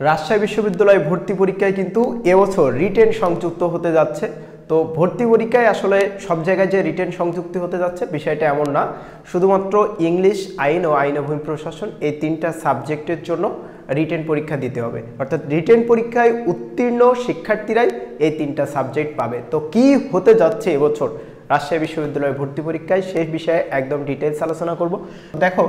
রাজশাহী বিশ্ববিদ্যালয় ভর্তি পরীক্ষায় কিন্তু এবছর রিটেন সংযুক্ত হতে যাচ্ছে। তো ভর্তি পরীক্ষায় আসলে সব জায়গায় যে রিটেন সংযুক্ত হতে যাচ্ছে বিষয়টা এমন না, শুধুমাত্র ইংলিশ, আইন ও আইন ও ভূমি প্রশাসন এই তিনটা সাবজেক্টের জন্য রিটেন পরীক্ষা দিতে হবে। অর্থাৎ রিটেন পরীক্ষায় উত্তীর্ণ শিক্ষার্থীরাই এই তিনটা সাবজেক্ট পাবে। তো কি হতে যাচ্ছে এবছর রাজশাহী বিশ্ববিদ্যালয় ভর্তি পরীক্ষায় সেই বিষয়ে একদম ডিটেলস আলোচনা করব। দেখো,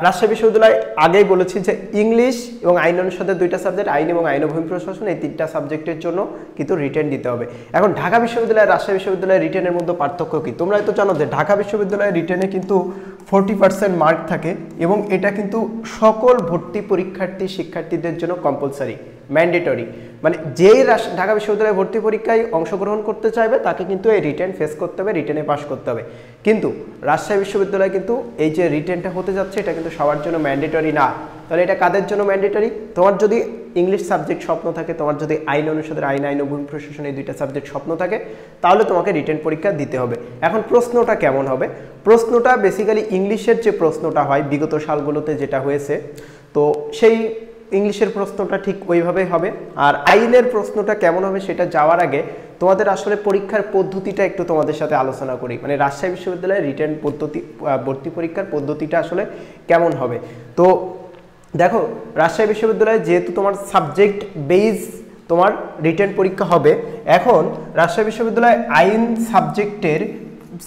রাজশাহী বিশ্ববিদ্যালয় আগেই বলেছি যে ইংলিশ এবং আইন অনুষদের দুইটা সাবজেক্ট, আইন এবং আইন ও ভূমি প্রশাসন, এই তিনটা সাবজেক্টের জন্য কিন্তু রিটেন দিতে হবে। এখন ঢাকা বিশ্ববিদ্যালয় রাজশাহী বিশ্ববিদ্যালয়ের রিটেনের মধ্যে পার্থক্য কি? তোমরা হয়তো জানো যে ঢাকা বিশ্ববিদ্যালয়ের রিটেনে কিন্তু 40% মার্ক থাকে এবং এটা কিন্তু সকল ভর্তি পরীক্ষার্থী শিক্ষার্থীদের জন্য কম্পালসারি, ম্যান্ডেটরি। মানে যেই ঢাকা বিশ্ববিদ্যালয়ে ভর্তি পরীক্ষায় অংশগ্রহণ করতে চাইবে তাকে কিন্তু এই রিটেন ফেস করতে হবে, রিটেনে পাস করতে হবে। কিন্তু রাজশাহী বিশ্ববিদ্যালয় কিন্তু এই যে রিটেনটা হতে যাচ্ছে এটা কিন্তু সবার জন্য ম্যান্ডেটরি না। তাহলে এটা কাদের জন্য ম্যান্ডেটরি? তোমার যদি ইংলিশ সাবজেক্ট স্বপ্ন থাকে, তোমার যদি আইন অনুষদের আইন ও ভূমি প্রশাসন এই দুইটা সাবজেক্ট স্বপ্ন থাকে, তাহলে তোমাকে রিটেন পরীক্ষা দিতে হবে। এখন প্রশ্নটা কেমন হবে? প্রশ্নটা বেসিক্যালি ইংলিশের যে প্রশ্নটা হয় বিগত সালগুলোতে যেটা হয়েছে, তো সেই ইংলিশের প্রশ্নটা ঠিক ওইভাবেই হবে। আর আইনের প্রশ্নটা কেমন হবে সেটা যাওয়ার আগে তোমাদের আসলে পরীক্ষার পদ্ধতিটা একটু তোমাদের সাথে আলোচনা করি। মানে রাজশাহী বিশ্ববিদ্যালয়ের রিটেন পদ্ধতি, ভর্তি পরীক্ষার পদ্ধতিটা আসলে কেমন হবে। তো দেখো, রাজশাহী বিশ্ববিদ্যালয়ে যেহেতু তোমার সাবজেক্ট বেস তোমার রিটেন পরীক্ষা হবে, এখন রাজশাহী বিশ্ববিদ্যালয়ে আইন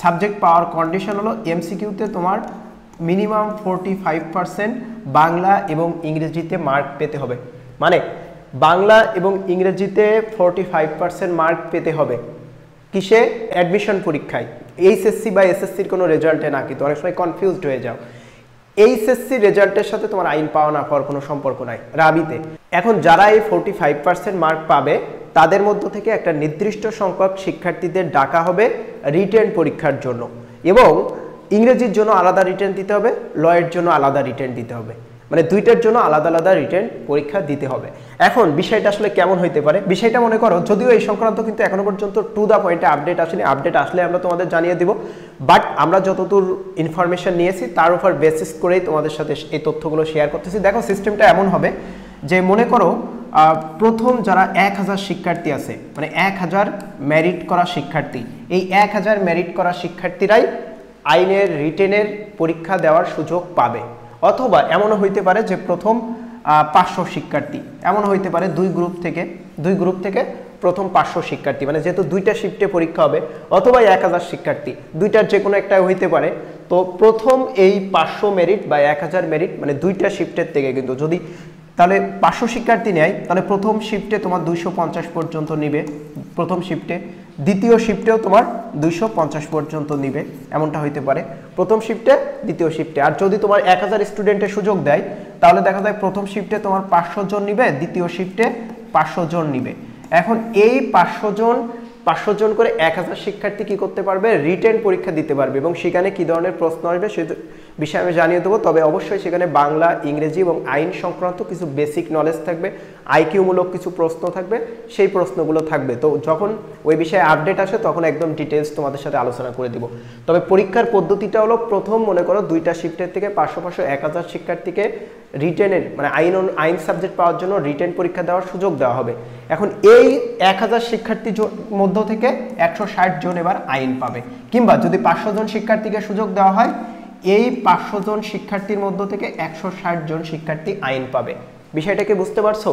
সাবজেক্ট পাওয়ার কন্ডিশন হলো এমসিকিউতে তোমার মিনিমাম 45% বাংলা এবং ইংরেজিতে মার্ক পেতে হবে। মানে বাংলা এবং ইংরেজিতে 45% মার্ক পেতে হবে। কিসে? অ্যাডমিশন পরীক্ষায়, এইচএসসি বা এসএসসির কোনো রেজাল্টে না। কিন্তু অনেক সময় কনফিউজড হয়ে যাও, এইচএসসি রেজাল্টের সাথে তোমার আইন পাওয়া না পাওয়ার কোনো সম্পর্ক নাই, রাবিতে। এখন যারা এই 45% মার্ক পাবে তাদের মধ্য থেকে একটা নির্দিষ্ট সংখ্যক শিক্ষার্থীদের ডাকা হবে রিটেন পরীক্ষার জন্য, এবং ইংরেজির জন্য আলাদা রিটেন দিতে হবে, লয়ের জন্য আলাদা রিটেন দিতে হবে। মানে দুইটার জন্য আলাদা আলাদা রিটেন পরীক্ষা দিতে হবে। এখন বিষয়টা আসলে কেমন হইতে পারে? বিষয়টা মনে করো, যদিও এই সংক্রান্ত কিন্তু এখনো পর্যন্ত টু দা পয়েন্টে আপডেট আসেনি, আপডেট আসলে আমরা তোমাদের জানিয়ে দিব। বাট আমরা যতদূর ইনফরমেশন নিয়েছি তার উপর বেসিস করেই তোমাদের সাথে এই তথ্যগুলো শেয়ার করতেছি। দেখো, সিস্টেমটা এমন হবে যে মনে করো প্রথম যারা 1000 শিক্ষার্থী আছে, মানে 1000 মেরিট করা শিক্ষার্থী, এই 1000 মেরিট করা শিক্ষার্থীরাই আইনের রিটেনের পরীক্ষা দেওয়ার সুযোগ পাবে। অথবা এমনও হইতে পারে যে প্রথম 500 শিক্ষার্থী, এমন হইতে পারে দুই গ্রুপ থেকে প্রথম 500 শিক্ষার্থী, মানে যেহেতু দুইটা শিফটে পরীক্ষা হবে, অথবা 1000 শিক্ষার্থী, দুইটার যে কোনো একটা হইতে পারে। তো প্রথম এই 500 মেরিট বা 1000 মেরিট, মানে দুইটা শিফটের থেকে কিন্তু যদি তাহলে 500 শিক্ষার্থী নেয়, তাহলে প্রথম শিফটে তোমার 250 পর্যন্ত নিবে প্রথম শিফটে, দ্বিতীয় শিফটেও তোমার 250 পর্যন্ত নিবে, এমনটা হইতে পারে প্রথম শিফটে, দ্বিতীয় শিফটে। আর যদি তোমার 1000 স্টুডেন্টের সুযোগ দেয় তাহলে দেখা যায় প্রথম শিফটে তোমার 500 জন নিবে, দ্বিতীয় শিফটে 500 জন নিবে। এখন এই 500 জন করে 1000 শিক্ষার্থী কি করতে পারবে? রিটেন পরীক্ষা দিতে পারবে, এবং সেখানে কি ধরনের প্রশ্ন আসবে সে বিষয়ে আমি জানিয়ে দেবো। তবে অবশ্যই সেখানে বাংলা, ইংরেজি এবং আইন সংক্রান্ত কিছু বেসিক নলেজ থাকবে, আইকিউমূলক কিছু প্রশ্ন থাকবে, সেই প্রশ্নগুলো থাকবে। তো যখন ওই বিষয়ে আপডেট আসে তখন একদম ডিটেলস তোমাদের সাথে আলোচনা করে দিব। তবে পরীক্ষার পদ্ধতিটা হলো, প্রথম মনে করো দুইটা শিফটের থেকে 500 1000 শিক্ষার্থীকে রিটেনের, মানে আইন সাবজেক্ট পাওয়ার জন্য রিটেন পরীক্ষা দেওয়ার সুযোগ দেওয়া হবে। এখন এই 1000 শিক্ষার্থীর মধ্য থেকে 160 জন এবার আইন পাবে, কিংবা যদি 500 জন শিক্ষার্থীকে সুযোগ দেওয়া হয়, এই 500 জন শিক্ষার্থীর মধ্য থেকে 160 জন শিক্ষার্থী আইন পাবে। বিষয়টাকে বুঝতে পারছো?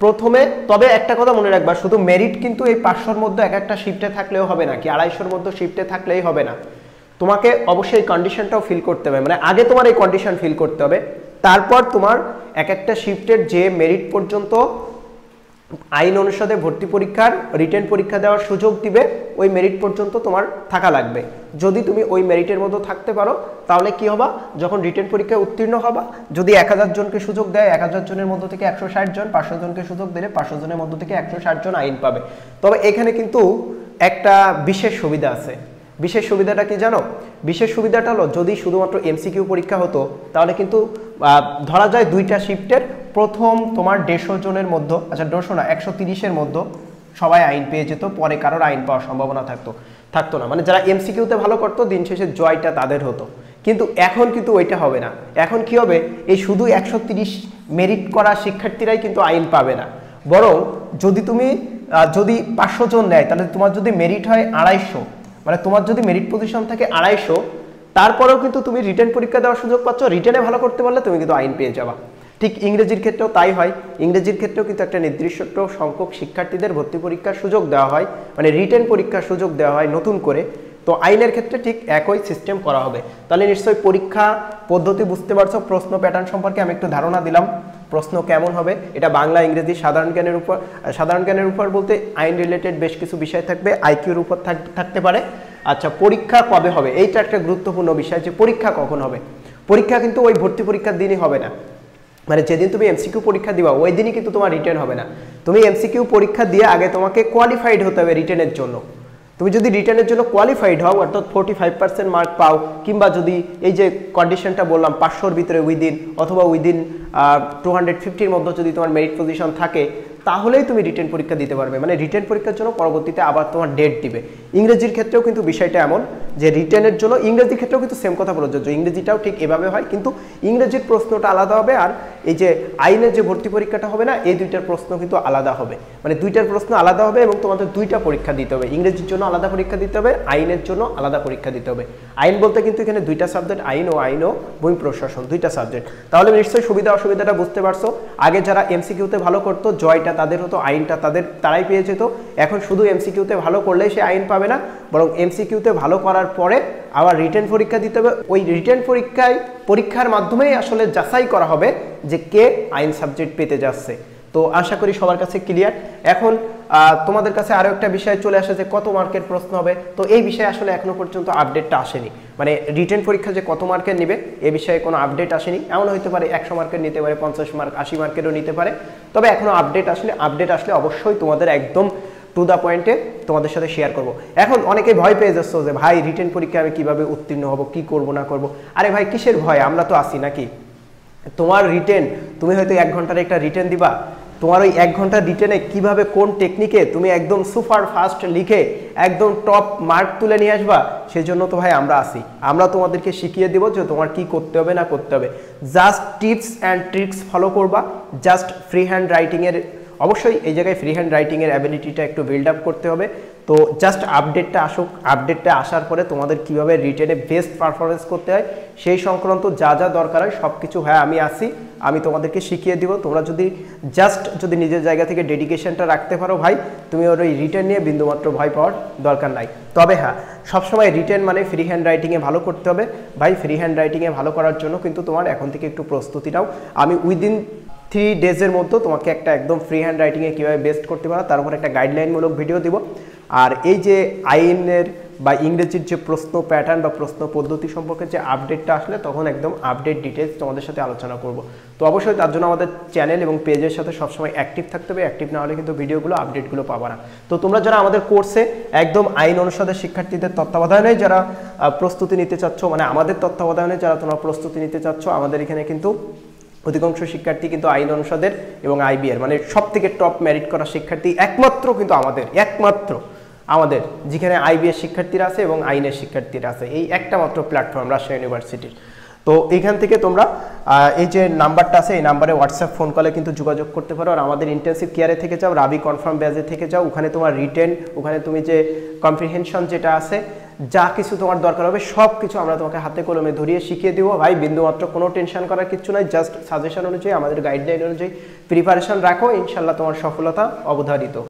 প্রথমে তবে একটা কথা মনে রাখবা, শুধু মেরিট কিন্তু এই 500-র মধ্যে এক একটা শিফটে থাকলেও হবে না, কি 250-র মধ্যে শিফটে থাকলেই হবে না। তোমাকে অবশ্যই এই কন্ডিশনটাও ফিল করতে হবে, মানে আগে তোমার এই কন্ডিশন ফিল করতে হবে, তারপর তোমার এক একটা শিফটের যে মেরিট পর্যন্ত আইন অনুষদে ভর্তি পরীক্ষার রিটেন পরীক্ষা দেওয়ার সুযোগ দিবে, ওই মেরিট পর্যন্ত তোমার থাকা লাগবে। যদি তুমি ওই মেরিটের মধ্যে থাকতে পারো তাহলে কি হবা, যখন রিটেন পরীক্ষায় উত্তীর্ণ হবা, যদি 1000 জনকে সুযোগ দেয়, 1000 জনের মধ্য থেকে 160 জন, 500 জনকে সুযোগ দিলে 500 জনের মধ্য থেকে 160 জন আইন পাবে। তবে এখানে কিন্তু একটা বিশেষ সুবিধা আছে। বিশেষ সুবিধাটা কি জানো? বিশেষ সুবিধাটা হলো, যদি শুধুমাত্র এমসিকিউ পরীক্ষা হতো তাহলে কিন্তু ধরা যায় দুইটা শিফটের প্রথম তোমার 150 জনের মধ্যে, আচ্ছা 150 না 130-এর মধ্যে সবাই আইন পেয়ে যেত, পরে কারোর আইন পাওয়ার সম্ভাবনা থাকতো না। মানে যারা এমসিকিউতে ভালো করতো দিন শেষে জয়টা তাদের হতো। কিন্তু এখন কিন্তু ওইটা হবে না। এখন কি হবে, এই শুধু 130 মেরিট করা শিক্ষার্থীরাই কিন্তু আইন পাবে না, বরং যদি তুমি যদি 500 জন নেয় তাহলে তোমার যদি মেরিট হয় 250, মানে তোমার যদি মেরিট পজিশন থাকে 250, তারপরেও কিন্তু তুমি রিটেন পরীক্ষা দেওয়ার সুযোগ পাচ্ছ। রিটেনে ভালো করতে পারলে তুমি কিন্তু আইন পেয়ে যাবা। ঠিক ইংরেজির ক্ষেত্রেও তাই হয়। ইংরেজির ক্ষেত্রেও কিন্তু একটা নির্দিষ্ট সংখ্যক শিক্ষার্থীদের ভর্তি পরীক্ষার সুযোগ দেওয়া হয়, মানে রিটেন পরীক্ষার সুযোগ দেওয়া হয় নতুন করে। তো আইনের ক্ষেত্রে ঠিক একই সিস্টেম করা হবে। তাহলে নিশ্চয়ই পরীক্ষা পদ্ধতি বুঝতে পারছো। প্রশ্ন প্যাটার্ন সম্পর্কে আমি একটু ধারণা দিলাম, প্রশ্ন কেমন হবে। এটা বাংলা, ইংরেজি, সাধারণ জ্ঞানের উপর বলতে আইন রিলেটেড বেশ কিছু বিষয় থাকবে, আইকিউর উপর থাকতে পারে। আচ্ছা, পরীক্ষা কবে হবে এইটা একটা গুরুত্বপূর্ণ বিষয়, যে পরীক্ষা কখন হবে। পরীক্ষা কিন্তু ওই ভর্তি পরীক্ষার দিনই হবে না, মানে যেদিন তুমি এমসিকিউ পরীক্ষা দিবা ওই দিনই কিন্তু তোমার রিটেন হবে না। তুমি এমসিকিউ পরীক্ষা দিয়ে আগে তোমাকে কোয়ালিফাইড হতে হবে রিটেনের জন্য। তুমি যদি রিটেনের জন্য কোয়ালিফাইড হও, অর্থাৎ 45% মার্ক পাও, কিংবা যদি এই যে কন্ডিশনটা বললাম 500-র ভিতরে উইদিন অথবা উইদিন 250-র মধ্যে যদি তোমার মেরিট পজিশন থাকে, তাহলেই তুমি রিটেন পরীক্ষা দিতে পারবে। মানে রিটেন পরীক্ষার জন্য পরবর্তীতে আবার তোমার ডেট দিবে। ইংরেজির ক্ষেত্রেও কিন্তু বিষয়টা এমন যে রিটেনের জন্য, ইংরেজির ক্ষেত্রেও কিন্তু সেম কথা প্রযোজ্য। ইংরেজিটাও ঠিক এভাবে হয়, কিন্তু ইংরেজির প্রশ্নটা আলাদা হবে, আর এই যে আইনের যে ভর্তি পরীক্ষাটা হবে না, এই দুইটার প্রশ্ন কিন্তু আলাদা হবে। মানে দুইটার প্রশ্ন আলাদা হবে এবং তোমাদের দুইটা পরীক্ষা দিতে হবে। ইংরেজির জন্য আলাদা পরীক্ষা দিতে হবে, আইনের জন্য আলাদা পরীক্ষা দিতে হবে। আইন বলতে কিন্তু এখানে দুইটা সাবজেক্ট, আইন ও ভূমি প্রশাসন, দুইটা সাবজেক্ট। তাহলে নিশ্চয়ই সুবিধা অসুবিধাটা বুঝতে পারছো। আগে যারা এমসিকিউতে ভালো করতো, জয়টা তাদের হতো, আইনটা তারাই পেয়ে যেত। এখন শুধু এমসিকিউতে ভালো করলেই সে আইন পাবে না, বরং এমসিকিউতে ভালো করার পরে আবার রিটেন পরীক্ষা দিতে হবে। ওই রিটেন পরীক্ষার মাধ্যমেই আসলে যাচাই করা হবে যে কে আইন সাবজেক্ট পেতে যাচ্ছে। তো আশা করি সবার কাছে ক্লিয়ার। এখন তোমাদের কাছে আরো একটা বিষয় চলে আসে যে কত মার্কের প্রশ্ন হবে। তো এই বিষয়ে আসলে এখনো পর্যন্ত আপডেটটা আসেনি, মানে রিটেন পরীক্ষা যে কত মার্কের নেবে এ বিষয়ে কোনো আপডেট আসেনি। এমন হতে পারে 100 মার্কের নিতে পারে, 50 মার্ক, 80 মার্কেরও নিতে পারে, তবে এখনো আপডেট আসলে অবশ্যই তোমাদের একদম টু দা পয়েন্টে তোমাদের সাথে শেয়ার করব। এখন অনেকে ভয় পেয়ে যাচ্ছ যে ভাই রিটেন পরীক্ষা আমি কিভাবে উত্তীর্ণ হব, কি করব না করব। আরে ভাই কিসের ভয়, আমরা তো আছি নাকি। তোমার রিটেন, তুমি হয়তো 1 ঘন্টার একটা রিটেন দিবা, তোমার ওই 1 ঘন্টার রিটেনে কিভাবে কোন টেকনিকে তুমি একদম সুপার ফাস্ট লিখে একদম টপ মার্ক তুলে নিয়ে আসবা, সেজন্য তো ভাই আমরা আছি। আমরা তোমাদেরকে শিখিয়ে দেব যে তোমার কি করতে হবে না করতে হবে। Just tips and tricks follow করবা। জাস্ট ফ্রি হ্যান্ড রাইটিংয়ের, অবশ্যই এই জায়গায় ফ্রি হ্যান্ড রাইটিংয়ের অ্যাবিলিটিটা একটু বিল্ড আপ করতে হবে। তো জাস্ট আপডেটটা আসুক, আপডেটটা আসার পরে তোমাদের কিভাবে রিটেনে বেস্ট পারফরমেন্স করতে হয় সেই সংক্রান্ত যা যা দরকার হয় সব কিছু ভাই আমি আছি, আমি তোমাদেরকে শিখিয়ে দিব। তোমরা যদি নিজের জায়গা থেকে ডেডিকেশনটা রাখতে পারো ভাই, তুমি ওর ওই রিটেন নিয়ে বিন্দুমাত্র ভয় পাওয়ার দরকার নাই। তবে হ্যাঁ, সবসময় রিটেন মানে ফ্রি হ্যান্ড রাইটিংয়ে ভালো করতে হবে ভাই। ফ্রি হ্যান্ড রাইটিংয়ে ভালো করার জন্য কিন্তু তোমার এখন থেকে একটু প্রস্তুতি নাও। আমি উইদিন 3 ডেজের মধ্যে তোমাকে একটা একদম ফ্রি হ্যান্ড রাইটিংয়ে কীভাবে বেস্ট করতে পারো তার উপর একটা গাইডলাইনমূলক ভিডিও দিব। আর এই যে আইনের বা ইংরেজির যে প্রশ্ন প্যাটার্ন বা প্রশ্ন পদ্ধতি সম্পর্কে যে আপডেটটা আসলে তখন একদম আপডেট ডিটেলস তোমাদের সাথে আলোচনা করব। তো অবশ্যই তার জন্য আমাদের চ্যানেল এবং পেজের সাথে সবসময় অ্যাক্টিভ থাকতে হবে। অ্যাক্টিভ না হলে কিন্তু ভিডিওগুলো আপডেটগুলো পাবা না। তো তোমরা যারা আমাদের কোর্সে একদম আইন অনুষদের শিক্ষার্থীদের তত্ত্বাবধানে যারা প্রস্তুতি নিতে চাচ্ছ, মানে আমাদের তত্ত্বাবধানে যারা তোমরা প্রস্তুতি নিতে চাচ্ছ, আমাদের এখানে কিন্তু অধিকাংশ শিক্ষার্থী কিন্তু আইন অনুষদের এবং আইবিএর মানে সব থেকে টপ মেরিট করা শিক্ষার্থী একমাত্র আমাদের যেখানে আইবিএর শিক্ষার্থীরা আছে এবং আইনের শিক্ষার্থীরা আছে, এই একটা মাত্র প্ল্যাটফর্ম রাজশাহী ইউনিভার্সিটির। তো এইখান থেকে তোমরা এই যে নাম্বারটা আছে এই নাম্বারে হোয়াটসঅ্যাপ ফোন কলে কিন্তু যোগাযোগ করতে পারো। আর আমাদের ইন্টেন্সিভ কেয়ারে থেকে যাও, রাবি কনফার্ম ব্যাচে থেকে যাও, ওখানে তোমার রিটেন, ওখানে তুমি যে কম্প্রিহেনশন যেটা আছে, যা কিছু তোমার দরকার হবে সব কিছু আমরা তোমাকে হাতে কলমে ধরিয়ে শিখিয়ে দিব ভাই। বিন্দুমাত্র কোনো টেনশন করার কিছু নাই, জাস্ট সাজেশন অনুযায়ী আমাদের গাইডলাইন অনুযায়ী প্রিপারেশন রাখো, ইনশাল্লাহ তোমার সফলতা অবধারিত।